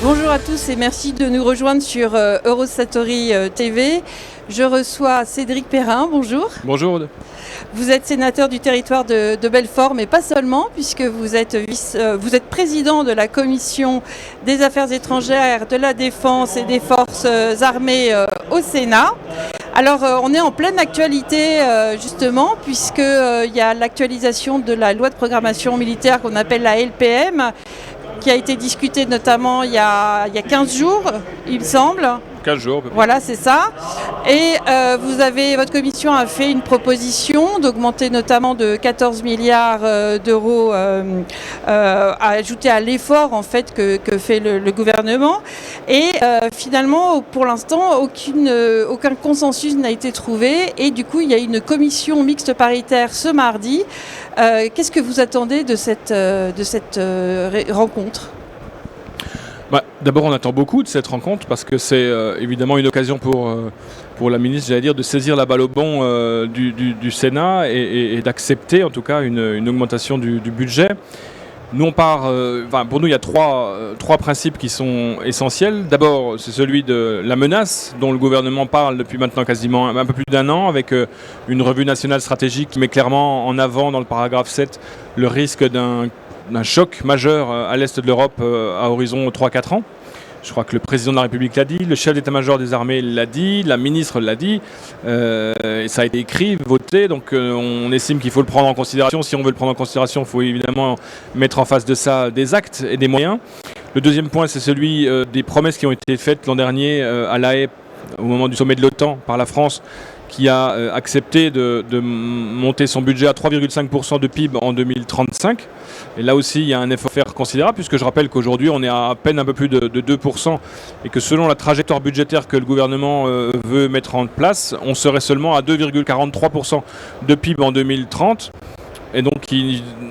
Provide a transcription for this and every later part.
Bonjour à tous et merci de nous rejoindre sur Eurosatori TV. Je reçois Cédric Perrin, bonjour. Bonjour Aude. Vous êtes sénateur du territoire de Belfort, mais pas seulement, puisque vous êtes président de la Commission des Affaires étrangères, de la Défense et des Forces armées au Sénat. Alors on est en pleine actualité justement, puisqu'il y a l'actualisation de la loi de programmation militaire qu'on appelle la LPM, qui a été discutée notamment il y a 15 jours, il me semble. 15 jours. Voilà, c'est ça. Et votre commission a fait une proposition d'augmenter notamment de 14 milliards d'euros à ajouter à l'effort en fait que fait le gouvernement. Et finalement, pour l'instant, aucun consensus n'a été trouvé. Et du coup, il y a une commission mixte paritaire ce mardi. Qu'est-ce que vous attendez de cette rencontre ? D'abord, on attend beaucoup de cette rencontre parce que c'est évidemment une occasion pour la ministre, j'allais dire, de saisir la balle au bond du Sénat et d'accepter en tout cas une augmentation du budget. Nous, pour nous, il y a trois principes qui sont essentiels. D'abord, c'est celui de la menace dont le gouvernement parle depuis maintenant quasiment un peu plus d'un an, avec une revue nationale stratégique qui met clairement en avant dans le paragraphe 7 le risque d'un choc majeur à l'est de l'Europe à horizon 3-4 ans. Je crois que le président de la République l'a dit, le chef d'état-major des armées l'a dit, la ministre l'a dit, et ça a été écrit, voté, donc on estime qu'il faut le prendre en considération. Si on veut le prendre en considération, il faut évidemment mettre en face de ça des actes et des moyens. Le deuxième point, c'est celui des promesses qui ont été faites l'an dernier à La Haye, au moment du sommet de l'OTAN, par la France, qui a accepté de monter son budget à 3,5% de PIB en 2035. Et là aussi, il y a un effort à faire considérable, puisque je rappelle qu'aujourd'hui, on est à peine un peu plus de 2%, et que selon la trajectoire budgétaire que le gouvernement veut mettre en place, on serait seulement à 2,43% de PIB en 2030. Et donc,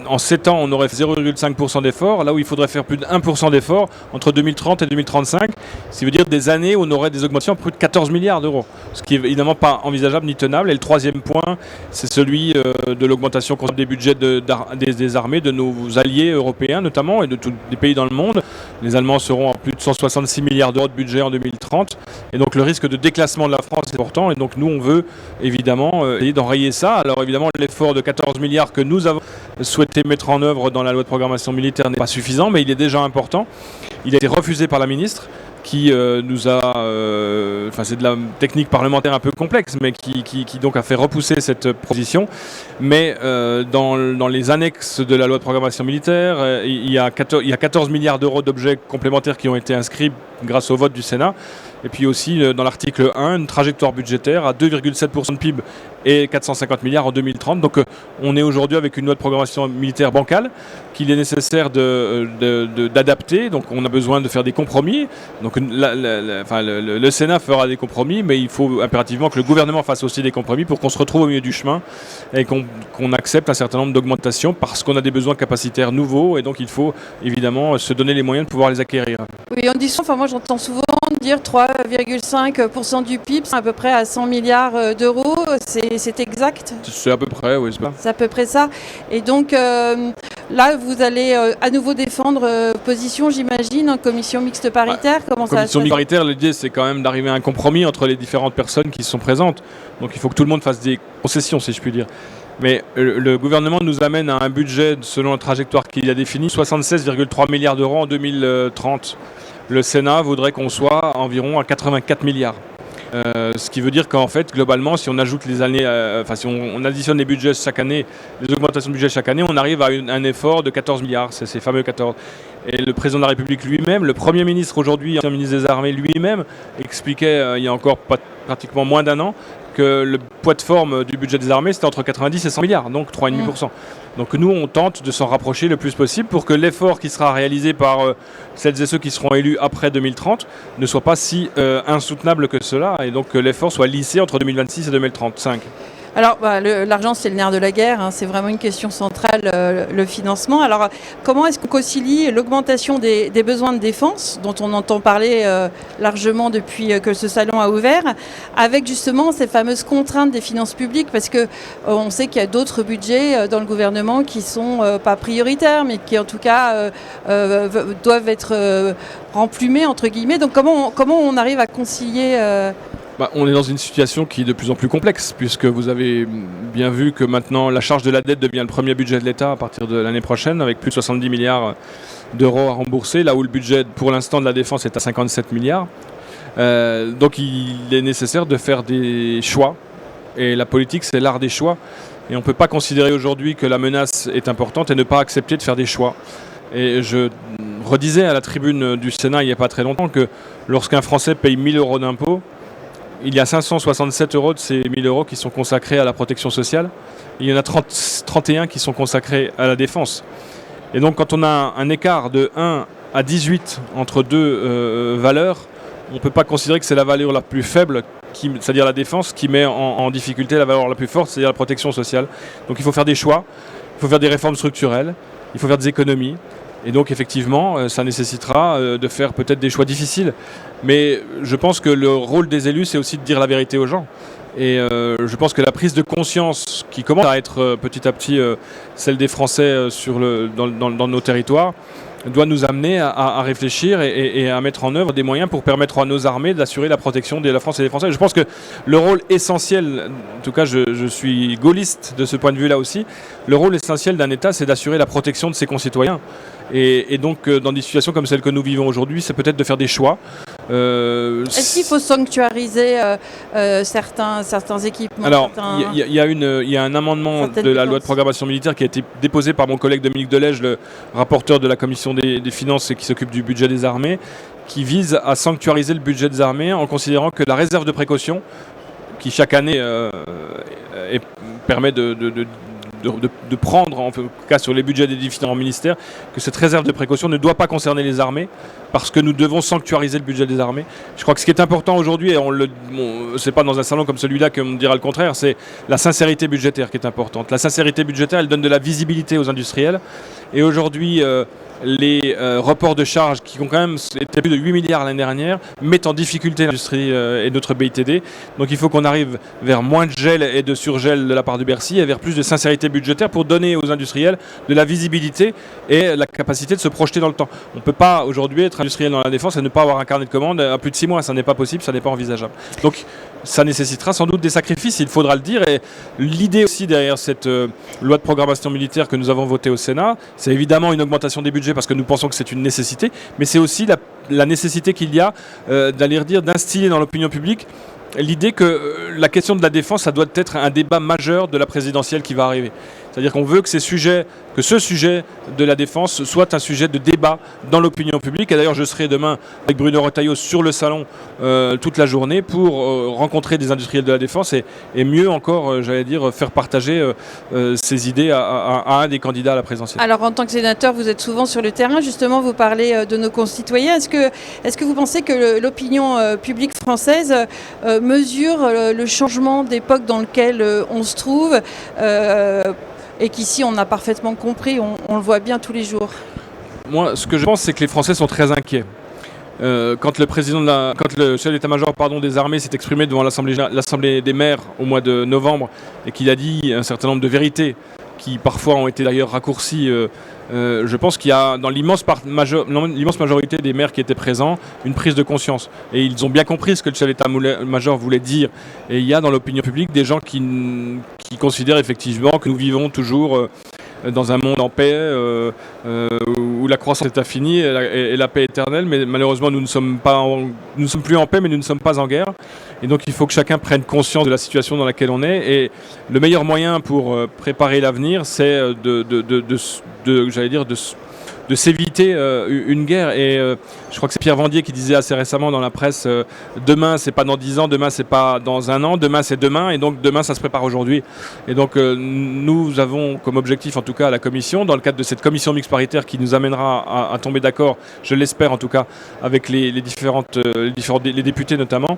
en 7 ans, on aurait fait 0,5% d'effort, là où il faudrait faire plus de 1% d'effort entre 2030 et 2035, ce qui veut dire des années où on aurait des augmentations de plus de 14 milliards d'euros, ce qui n'est évidemment pas envisageable ni tenable. Et le troisième point, c'est celui de l'augmentation des budgets des armées de nos alliés européens notamment, et de tous les pays dans le monde. Les Allemands seront à plus de 166 milliards d'euros de budget en 2030, et donc le risque de déclassement de la France est important, et donc nous on veut évidemment essayer d'enrayer ça. Alors évidemment, l'effort de 14 milliards que nous avons souhaité mettre en œuvre dans la loi de programmation militaire n'est pas suffisant, mais il est déjà important. Il a été refusé par la ministre qui nous a... c'est de la technique parlementaire un peu complexe, mais qui donc a fait repousser cette proposition. Mais dans les annexes de la loi de programmation militaire, il y a 14 milliards d'euros d'objets complémentaires qui ont été inscrits grâce au vote du Sénat. Et puis aussi, dans l'article 1, une trajectoire budgétaire à 2,7% de PIB et 450 milliards en 2030. Donc on est aujourd'hui avec une loi de programmation militaire bancale qu'il est nécessaire d'adapter. Donc on a besoin de faire des compromis. Donc le Sénat fera des compromis, mais il faut impérativement que le gouvernement fasse aussi des compromis pour qu'on se retrouve au milieu du chemin et qu'on accepte un certain nombre d'augmentations parce qu'on a des besoins capacitaires nouveaux, et donc il faut évidemment se donner les moyens de pouvoir les acquérir. Oui, on dit souvent, moi j'entends souvent dire 3,5% du PIB, c'est à peu près à 100 milliards d'euros, c'est exact ? C'est à peu près, oui. C'est à peu près ça. Et donc là, vous allez à nouveau défendre position, j'imagine, en commission mixte paritaire. Comment ça va se passer ? Commission mixte paritaire, l'idée c'est quand même d'arriver à un compromis entre les différentes personnes qui sont présentes. Donc il faut que tout le monde fasse des concessions, si je puis dire. Mais le gouvernement nous amène à un budget, selon la trajectoire qu'il a définie, 76,3 milliards d'euros en 2030. Le Sénat voudrait qu'on soit environ à 84 milliards. Ce qui veut dire qu'en fait, globalement, si on ajoute les années, si on additionne les budgets chaque année, les augmentations de budget chaque année, on arrive à un effort de 14 milliards, c'est ces fameux 14. Et le président de la République lui-même, le Premier ministre aujourd'hui, ancien ministre des Armées lui-même, expliquait il y a encore pratiquement moins d'un an que le poids de forme du budget des armées, c'était entre 90 et 100 milliards, donc 3,5%. Donc nous, on tente de s'en rapprocher le plus possible pour que l'effort qui sera réalisé par celles et ceux qui seront élus après 2030 ne soit pas si insoutenable que cela, et donc que l'effort soit lissé entre 2026 et 2035. Alors, l'argent, c'est le nerf de la guerre, hein, c'est vraiment une question centrale, le financement. Alors, comment est-ce qu'on concilie l'augmentation des besoins de défense, dont on entend parler largement depuis que ce salon a ouvert, avec justement ces fameuses contraintes des finances publiques, parce que on sait qu'il y a d'autres budgets dans le gouvernement qui sont pas prioritaires, mais qui en tout cas doivent être remplumés, entre guillemets. Donc, comment on arrive à concilier On est dans une situation qui est de plus en plus complexe, puisque vous avez bien vu que maintenant la charge de la dette devient le premier budget de l'État à partir de l'année prochaine, avec plus de 70 milliards d'euros à rembourser, là où le budget pour l'instant de la défense est à 57 milliards. Donc il est nécessaire de faire des choix, et la politique c'est l'art des choix, et on ne peut pas considérer aujourd'hui que la menace est importante et ne pas accepter de faire des choix. Et je redisais à la tribune du Sénat il n'y a pas très longtemps que lorsqu'un Français paye 1 000 € d'impôts, il y a 567 € de ces 1 000 € qui sont consacrés à la protection sociale. Il y en a 31 qui sont consacrés à la défense. Et donc quand on a un écart de 1 à 18 entre deux valeurs, on ne peut pas considérer que c'est la valeur la plus faible, c'est-à-dire la défense, qui met en difficulté la valeur la plus forte, c'est-à-dire la protection sociale. Donc il faut faire des choix, il faut faire des réformes structurelles, il faut faire des économies. Et donc effectivement, ça nécessitera de faire peut-être des choix difficiles. Mais je pense que le rôle des élus, c'est aussi de dire la vérité aux gens. Et je pense que la prise de conscience qui commence à être petit à petit celle des Français dans nos territoires, doit nous amener à réfléchir et à mettre en œuvre des moyens pour permettre à nos armées d'assurer la protection de la France et des Français. Je pense que le rôle essentiel, en tout cas je suis gaulliste de ce point de vue-là aussi, le rôle essentiel d'un État, c'est d'assurer la protection de ses concitoyens. Et donc dans des situations comme celle que nous vivons aujourd'hui, c'est peut-être de faire des choix. Est-ce qu'il faut sanctuariser certains équipements? Alors, il y a un amendement de la loi de programmation militaire qui a été déposé par mon collègue Dominique Delège, le rapporteur de la commission des finances et qui s'occupe du budget des armées, qui vise à sanctuariser le budget des armées en considérant que la réserve de précaution, qui chaque année permet de prendre, en tout cas sur les budgets des différents ministères, que cette réserve de précaution ne doit pas concerner les armées, parce que nous devons sanctuariser le budget des armées. Je crois que ce qui est important aujourd'hui, et c'est pas dans un salon comme celui-là qu'on dira le contraire, c'est la sincérité budgétaire qui est importante. La sincérité budgétaire, elle donne de la visibilité aux industriels, et aujourd'hui, les reports de charges qui ont quand même été plus de 8 milliards l'année dernière mettent en difficulté l'industrie et notre BITD. Donc il faut qu'on arrive vers moins de gel et de surgel de la part de Bercy et vers plus de sincérité budgétaire pour donner aux industriels de la visibilité et la capacité de se projeter dans le temps. On ne peut pas aujourd'hui être industriel dans la défense et ne pas avoir un carnet de commandes à plus de 6 mois. Ça n'est pas possible, ça n'est pas envisageable. Donc ça nécessitera sans doute des sacrifices, il faudra le dire. Et l'idée aussi derrière cette loi de programmation militaire que nous avons votée au Sénat, c'est évidemment une augmentation des budgets parce que nous pensons que c'est une nécessité, mais c'est aussi la nécessité qu'il y a d'instiller dans l'opinion publique l'idée que la question de la défense, ça doit être un débat majeur de la présidentielle qui va arriver. C'est-à-dire qu'on veut que ce sujet de la défense soit un sujet de débat dans l'opinion publique. Et d'ailleurs, je serai demain avec Bruno Retailleau sur le salon toute la journée pour rencontrer des industriels de la défense et mieux encore, faire partager ces idées à un des candidats à la présidentielle. Alors, en tant que sénateur, vous êtes souvent sur le terrain. Justement, vous parlez de nos concitoyens. Est-ce que vous pensez que l'opinion publique française mesure le changement d'époque dans lequel on se trouve et qu'ici on a parfaitement compris, on le voit bien tous les jours? Moi, ce que je pense, c'est que les Français sont très inquiets. Quand le chef d'état-major des armées s'est exprimé devant l'Assemblée des maires au mois de novembre et qu'il a dit un certain nombre de vérités qui parfois ont été d'ailleurs raccourcies, je pense qu'il y a dans l'immense majorité des maires qui étaient présents une prise de conscience. Et ils ont bien compris ce que le chef d'état-major voulait dire. Et il y a dans l'opinion publique des gens qui considèrent effectivement que nous vivons toujours dans un monde en paix, où la croissance est infinie et la paix éternelle, mais malheureusement nous ne sommes plus en paix, mais nous ne sommes pas en guerre. Et donc il faut que chacun prenne conscience de la situation dans laquelle on est. Et le meilleur moyen pour préparer l'avenir, c'est de s'éviter une guerre. Et je crois que c'est Pierre Vandier qui disait assez récemment dans la presse demain c'est pas dans 10 ans, demain c'est pas dans un an, demain c'est demain, et donc demain ça se prépare aujourd'hui. Et donc nous avons comme objectif, en tout cas à la commission, dans le cadre de cette commission mixte paritaire qui nous amènera à tomber d'accord, je l'espère en tout cas, avec les députés notamment,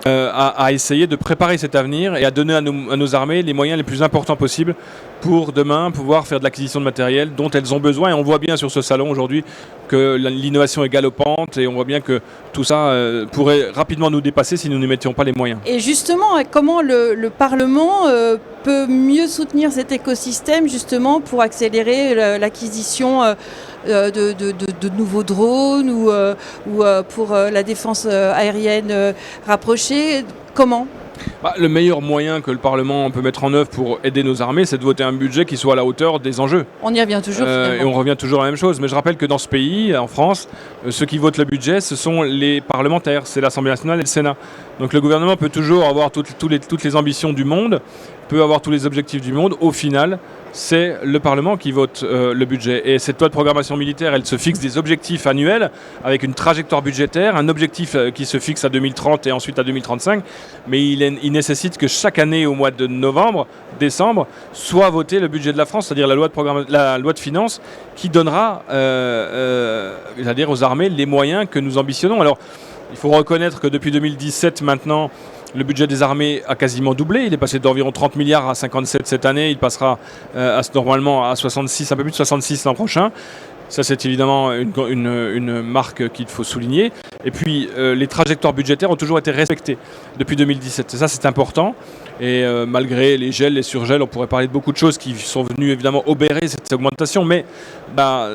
à essayer de préparer cet avenir et à donner à nos armées les moyens les plus importants possibles pour demain pouvoir faire de l'acquisition de matériel dont elles ont besoin. Et on voit bien sur ce salon aujourd'hui que l'innovation est galopante et on voit bien que tout ça pourrait rapidement nous dépasser si nous n'y mettions pas les moyens. Et justement, comment le Parlement peut mieux soutenir cet écosystème justement pour accélérer l'acquisition de nouveaux drones ou pour la défense aérienne rapprochée? Comment ? Le meilleur moyen que le Parlement peut mettre en œuvre pour aider nos armées, c'est de voter un budget qui soit à la hauteur des enjeux. On y revient toujours finalement. Et on revient toujours à la même chose. Mais je rappelle que dans ce pays, en France, ceux qui votent le budget, ce sont les parlementaires. C'est l'Assemblée nationale et le Sénat. Donc le gouvernement peut toujours avoir toutes les ambitions du monde, peut avoir tous les objectifs du monde. Au final, c'est le Parlement qui vote le budget. Et cette loi de programmation militaire, elle se fixe des objectifs annuels avec une trajectoire budgétaire, un objectif qui se fixe à 2030 et ensuite à 2035. Mais il nécessite que chaque année, au mois de novembre, décembre, soit voté le budget de la France, c'est-à-dire la loi de finances qui donnera c'est-à-dire aux armées les moyens que nous ambitionnons. Alors, il faut reconnaître que depuis 2017 maintenant, le budget des armées a quasiment doublé. Il est passé d'environ 30 milliards à 57 cette année. Il passera normalement à 66, un peu plus de 66 l'an prochain. Ça, c'est évidemment une marque qu'il faut souligner. Et puis, les trajectoires budgétaires ont toujours été respectées depuis 2017. Et ça, c'est important. Et malgré les gels, les surgels, on pourrait parler de beaucoup de choses qui sont venues évidemment obérer cette augmentation. Mais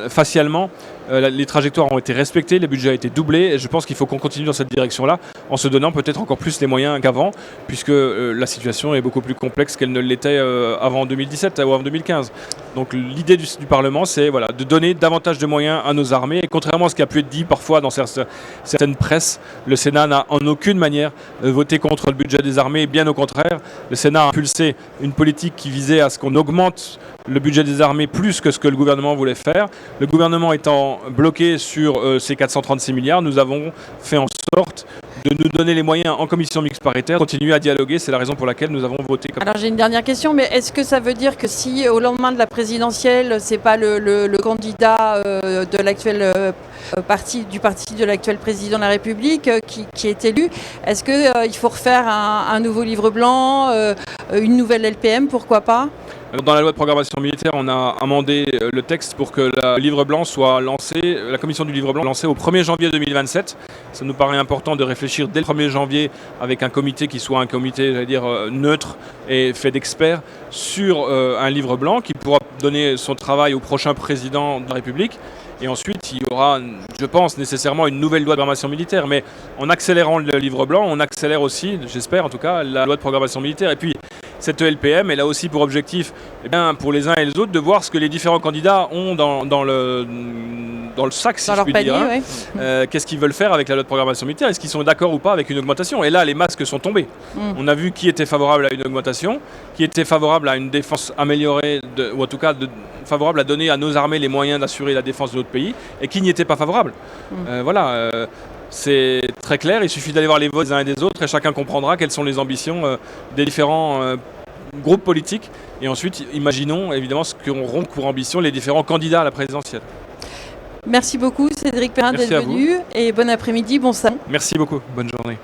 facialement, les trajectoires ont été respectées, les budgets ont été doublés. Et je pense qu'il faut qu'on continue dans cette direction-là, en se donnant peut-être encore plus les moyens qu'avant, puisque la situation est beaucoup plus complexe qu'elle ne l'était avant 2017 ou avant 2015. Donc l'idée du Parlement, c'est de donner davantage de moyens à nos armées. Et contrairement à ce qui a pu être dit parfois dans certaines presses, le Sénat n'a en aucune manière voté contre le budget des armées. Bien au contraire, le Sénat a impulsé une politique qui visait à ce qu'on augmente le budget des armées plus que ce que le gouvernement voulait faire. Le gouvernement étant bloqué sur ces 436 milliards, nous avons fait en sorte de nous donner les moyens en commission mixte paritaire, continuer à dialoguer. C'est la raison pour laquelle nous avons voté comme ça. Alors j'ai une dernière question, mais est-ce que ça veut dire que si au lendemain de la présidentielle, c'est pas le candidat de l'actuel parti de l'actuel président de la République qui est élu, est-ce qu'il faut refaire un nouveau livre blanc, une nouvelle LPM, pourquoi pas ? Dans la loi de programmation militaire, on a amendé le texte pour que le livre blanc soit lancé, la commission du livre blanc lancée au 1er janvier 2027. Ça nous paraît important de réfléchir dès le 1er janvier avec un comité qui soit un comité, neutre et fait d'experts sur un livre blanc qui pourra donner son travail au prochain président de la République. Et ensuite, il y aura, je pense, nécessairement une nouvelle loi de programmation militaire. Mais en accélérant le livre blanc, on accélère aussi, j'espère en tout cas, la loi de programmation militaire. Et puis, cette LPM, elle a aussi pour objectif, pour les uns et les autres, de voir ce que les différents candidats ont dans le sac, si je puis dire. Ouais. Qu'est-ce qu'ils veulent faire avec la loi de programmation militaire? Est-ce qu'ils sont d'accord ou pas avec une augmentation? Et là, les masques sont tombés. On a vu qui était favorable à une augmentation, qui était favorable à une défense améliorée, ou en tout cas favorable à donner à nos armées les moyens d'assurer la défense de notre pays, et qui n'y était pas favorable. C'est très clair, il suffit d'aller voir les votes des uns et des autres et chacun comprendra quelles sont les ambitions des différents groupes politiques. Et ensuite, imaginons évidemment ce qu'auront pour ambition les différents candidats à la présidentielle. Merci beaucoup Cédric Perrin d'être venu et bon après-midi, bon salon. Merci beaucoup, bonne journée.